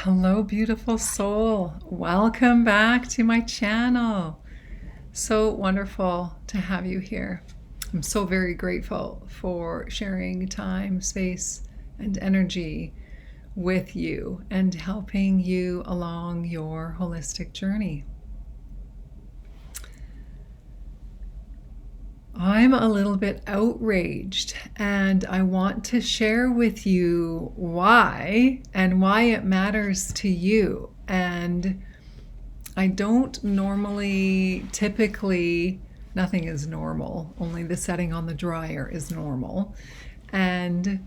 Hello, beautiful soul. Welcome back to my channel. So wonderful to have you here. I'm so very grateful for sharing time, space, and energy with you and helping you along your holistic journey. I'm a little bit outraged and I want to share with you why and why it matters to you. And I don't typically, nothing is normal, only the setting on the dryer is normal. And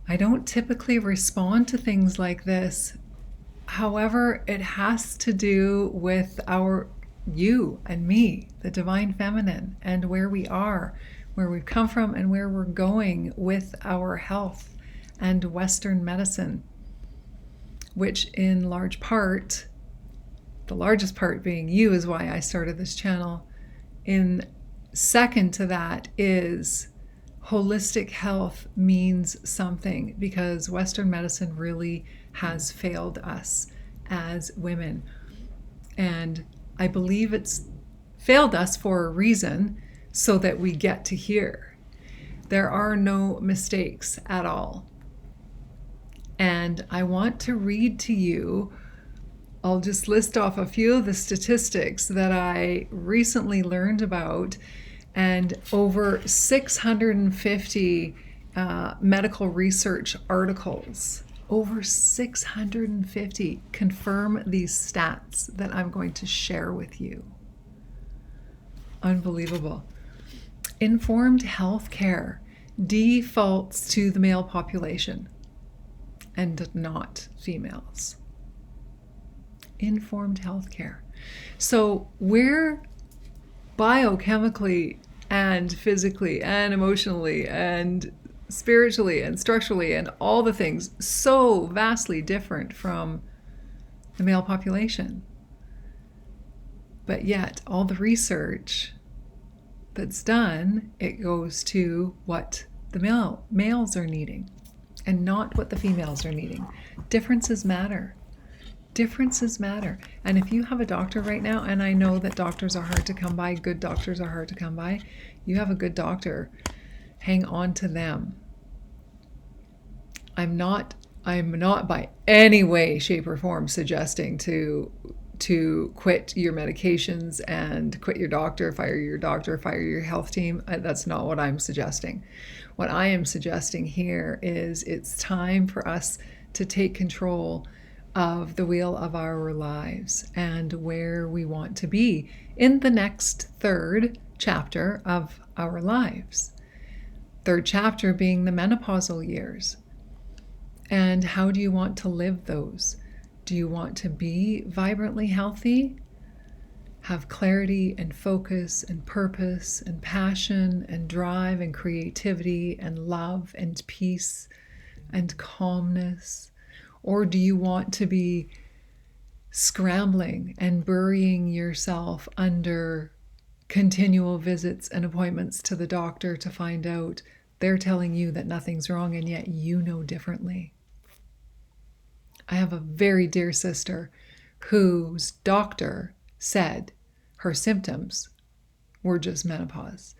I don't typically respond to things like this. However, it has to do with you and me, the divine feminine, and where we are, where we've come from, and where we're going with our health and Western medicine, which in large part, the largest part being you, is why I started this channel. In second to that is holistic health means something, because Western medicine really has failed us as women. And I believe it's failed us for a reason, so that we get to here. There are no mistakes at all. And I want to read to you, I'll just list off a few of the statistics that I recently learned about, and over 650 medical research articles. Over 650 confirm these stats that I'm going to share with you. Unbelievable. Informed healthcare defaults to the male population and not females. Informed healthcare. So we're biochemically and physically and emotionally and spiritually and structurally and all the things so vastly different from the male population. But yet all the research that's done, it goes to what the males are needing and not what the females are needing. Differences matter. Differences matter. And if you have a doctor right now, and I know that doctors are hard to come by, good doctors are hard to come by, you have a good doctor, hang on to them. I'm not by any way, shape, or form suggesting to quit your medications and quit your doctor, fire your health team. That's not what I'm suggesting. What I am suggesting here is it's time for us to take control of the wheel of our lives and where we want to be in the next third chapter of our lives. Third chapter being the menopausal years. And how do you want to live those? Do you want to be vibrantly healthy? Have clarity and focus and purpose and passion and drive and creativity and love and peace and calmness? Or do you want to be scrambling and burying yourself under continual visits and appointments to the doctor to find out they're telling you that nothing's wrong and yet you know differently? I have a very dear sister whose doctor said her symptoms were just menopause.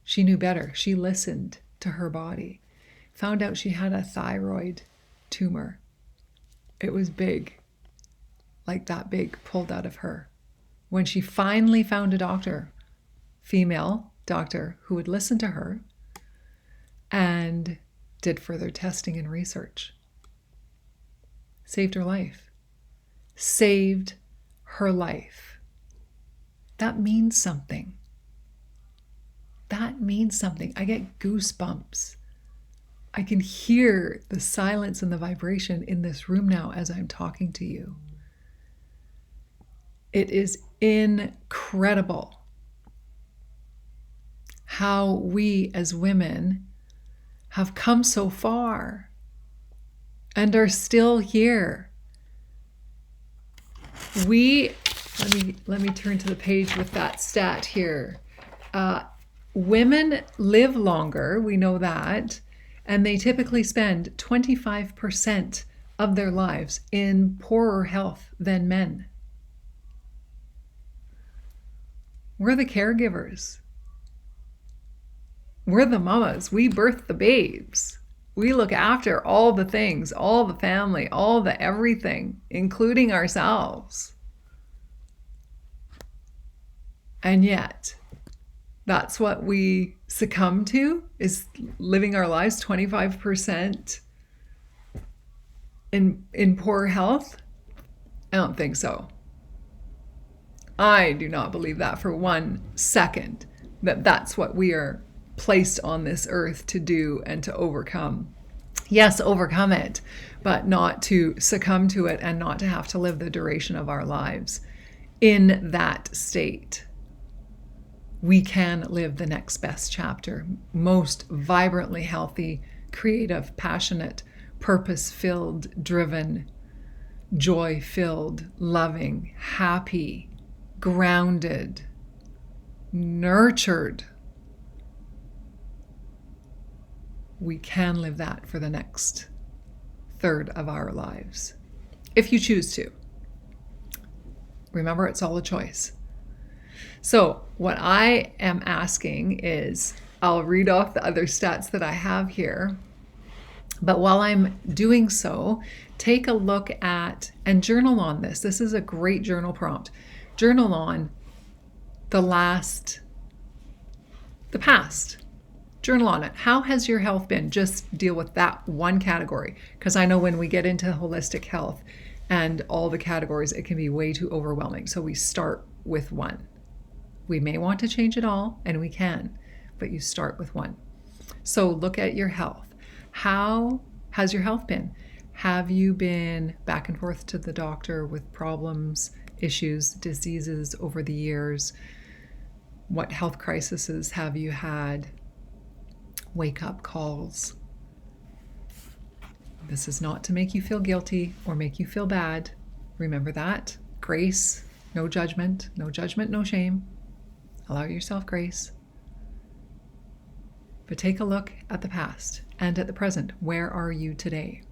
She knew better. She listened to her body. Found out she had a thyroid tumor. It was big, like that big, pulled out of her. When she finally found a doctor, female doctor, who would listen to her and did further testing and research, saved her life. Saved her life. That means something. That means something. I get goosebumps. I can hear the silence and the vibration in this room now as I'm talking to you. It is incredible how we as women have come so far and are still here. Let me turn to the page with that stat here. Women live longer, we know that, and they typically spend 25% of their lives in poorer health than men. We're the caregivers. We're the mamas. We birth the babes. We look after all the things, all the family, all the everything, including ourselves. And yet, that's what we succumb to, is living our lives 25% in poor health? I don't think so. I do not believe that for 1 second, that that's what we are placed on this earth to do and to overcome. Yes, overcome it, but not to succumb to it and not to have to live the duration of our lives in that state. We can live the next best chapter, most vibrantly healthy, creative, passionate, purpose-filled, driven, joy-filled, loving, happy, grounded, nurtured. We can live that for the next third of our lives, if you choose to. Remember, it's all a choice. So what I am asking is, I'll read off the other stats that I have here, but while I'm doing so, take a look at and journal on this. This is a great journal prompt. Journal on the past. Journal on it. How has your health been? Just deal with that one category. Because I know when we get into holistic health and all the categories, it can be way too overwhelming. So we start with one. We may want to change it all, and we can, but you start with one. So look at your health. How has your health been? Have you been back and forth to the doctor with problems, issues, diseases over the years? What health crises have you had? Wake-up calls. This is not to make you feel guilty or make you feel bad. Remember that. Grace, no judgment, no shame. Allow yourself grace. But take a look at the past and at the present. Where are you today?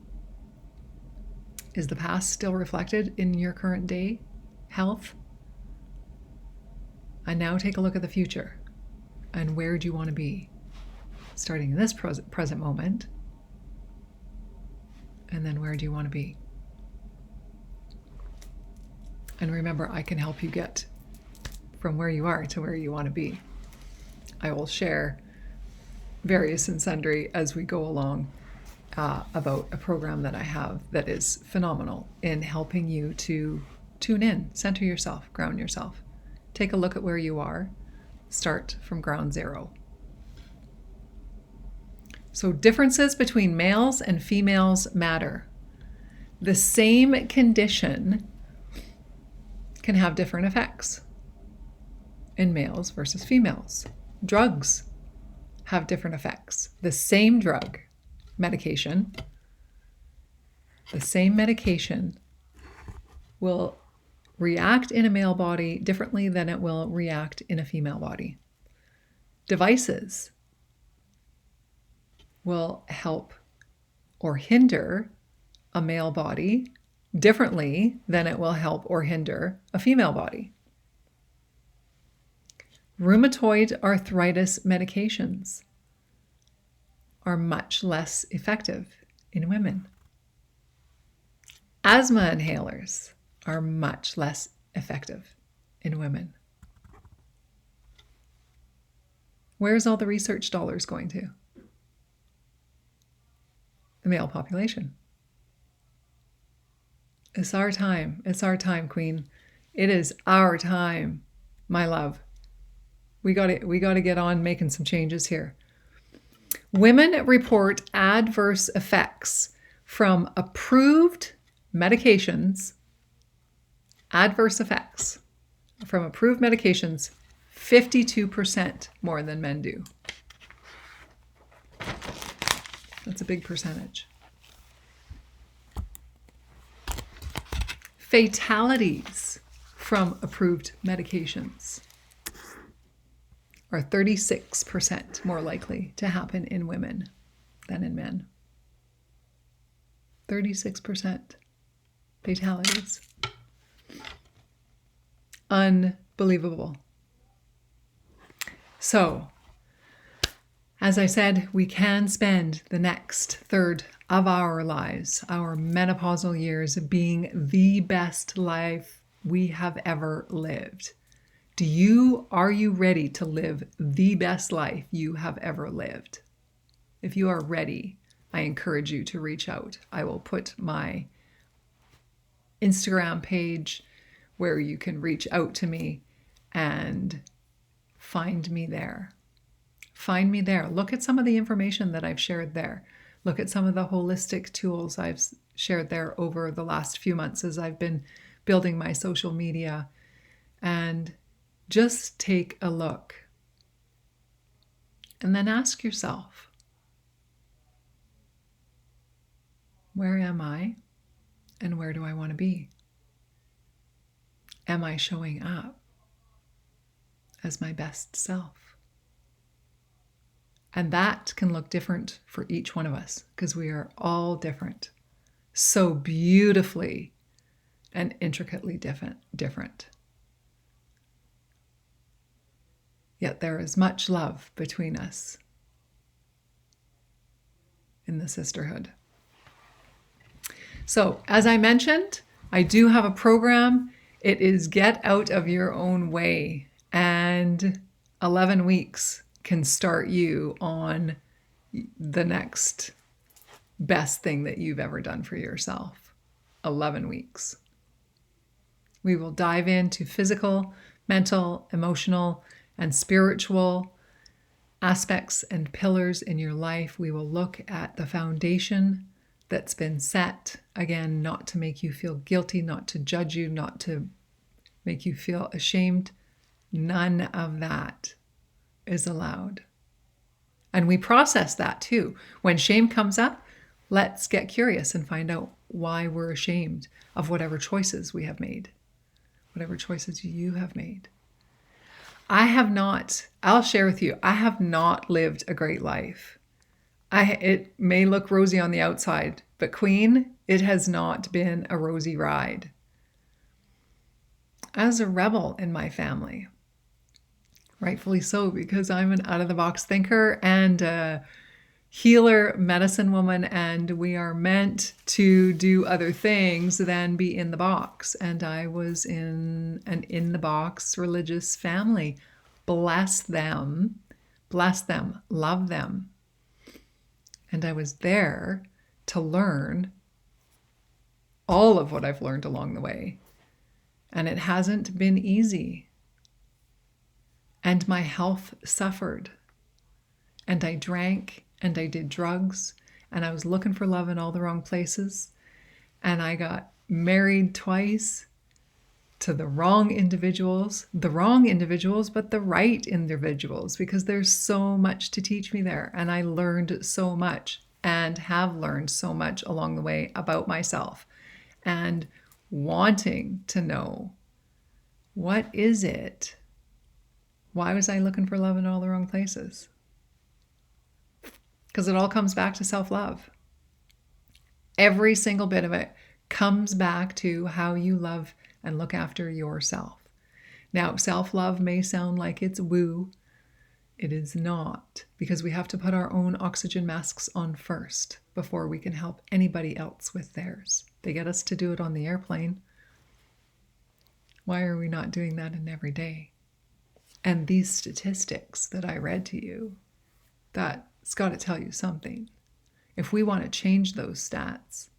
Is the past still reflected in your current day health? And now take a look at the future. And where do you want to be? Starting in this present moment. And then where do you want to be? And remember, I can help you get from where you are to where you want to be. I will share various and sundry as we go along about a program that I have that is phenomenal in helping you to tune in, center yourself, ground yourself. Take a look at where you are. Start from ground zero. So differences between males and females matter. The same condition can have different effects in males versus females. Drugs have different effects. The same drug, medication, the same medication will react in a male body differently than it will react in a female body. Devices will help or hinder a male body differently than it will help or hinder a female body. Rheumatoid arthritis medications are much less effective in women. Asthma inhalers are much less effective in women. Where's all the research dollars going to? The male population. It's our time. It's our time, Queen. It is our time, my love. We got to get on making some changes here. Women report adverse effects from approved medications. Adverse effects from approved medications 52% more than men do. That's a big percentage. Fatalities from approved medications are 36% more likely to happen in women than in men. 36% fatalities. Unbelievable. So, as I said, we can spend the next third of our lives, our menopausal years, being the best life we have ever lived. Are you ready to live the best life you have ever lived? If you are ready, I encourage you to reach out. I will put my Instagram page where you can reach out to me and find me there. Find me there. Look at some of the information that I've shared there. Look at some of the holistic tools I've shared there over the last few months as I've been building my social media. And just take a look. And then ask yourself, where am I and where do I want to be? Am I showing up as my best self? And that can look different for each one of us because we are all different, so beautifully and intricately different. Yet there is much love between us in the sisterhood. So, as I mentioned, I do have a program. It is Get Out of Your Own Way, and 11 weeks can start you on the next best thing that you've ever done for yourself. 11 weeks. We will dive into physical, mental, emotional, and spiritual aspects and pillars in your life. We will look at the foundation that's been set, again, not to make you feel guilty, not to judge you, not to make you feel ashamed. None of that is allowed. And we process that too. When shame comes up, let's get curious and find out why we're ashamed of whatever choices we have made, whatever choices you have made. I'll share with you, I have not lived a great life. It may look rosy on the outside, but Queen, it has not been a rosy ride. As a rebel in my family, rightfully so, because I'm an out-of-the-box thinker and a healer, medicine woman, and we are meant to do other things than be in the box. And I was in an in-the-box religious family. Bless them, love them. And I was there to learn all of what I've learned along the way. And it hasn't been easy. And my health suffered. And I drank and I did drugs and I was looking for love in all the wrong places. And I got married twice to the wrong individuals, but the right individuals, because there's so much to teach me there. And I learned so much and have learned so much along the way about myself and wanting to know, what is it? Why was I looking for love in all the wrong places? Because it all comes back to self-love. Every single bit of it comes back to how you love and look after yourself. Now, self-love may sound like it's woo. It is not, because we have to put our own oxygen masks on first before we can help anybody else with theirs. They get us to do it on the airplane. Why are we not doing that in every day? And these statistics that I read to you, that's got to tell you something. If we want to change those stats,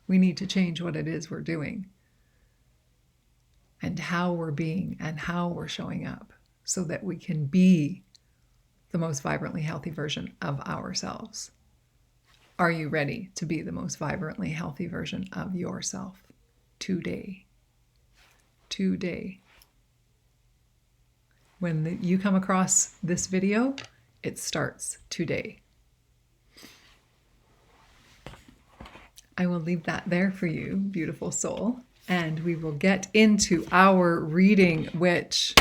we need to change what it is we're doing and how we're being and how we're showing up so that we can be the most vibrantly healthy version of ourselves. Are you ready to be the most vibrantly healthy version of yourself today? Today. When you come across this video, it starts today. I will leave that there for you, beautiful soul, and we will get into our reading, which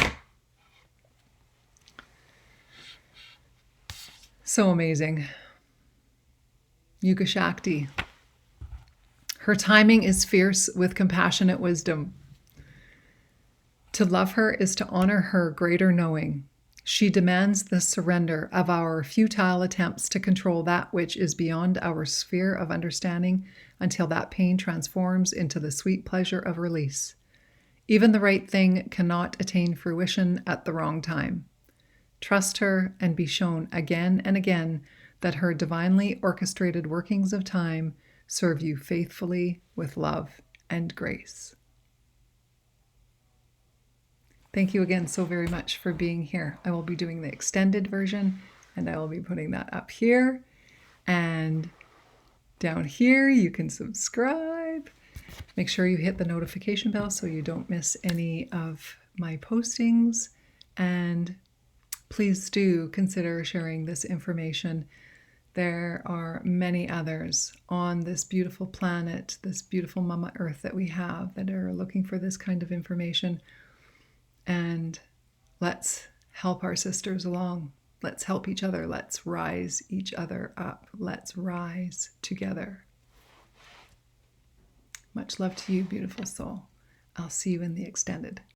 so amazing. Yugashakti. Her timing is fierce with compassionate wisdom. To love her is to honor her greater knowing. She demands the surrender of our futile attempts to control that which is beyond our sphere of understanding until that pain transforms into the sweet pleasure of release. Even the right thing cannot attain fruition at the wrong time. Trust her and be shown again and again that her divinely orchestrated workings of time serve you faithfully with love and grace. Thank you again so very much for being here. I will be doing the extended version, and I will be putting that up here. And down here, you can subscribe. Make sure you hit the notification bell so you don't miss any of my postings. And please do consider sharing this information. There are many others on this beautiful planet, this beautiful Mama Earth that we have, that are looking for this kind of information. And let's help our sisters along. Let's help each other. Let's rise each other up. Let's rise together. Much love to you, beautiful soul. I'll see you in the extended.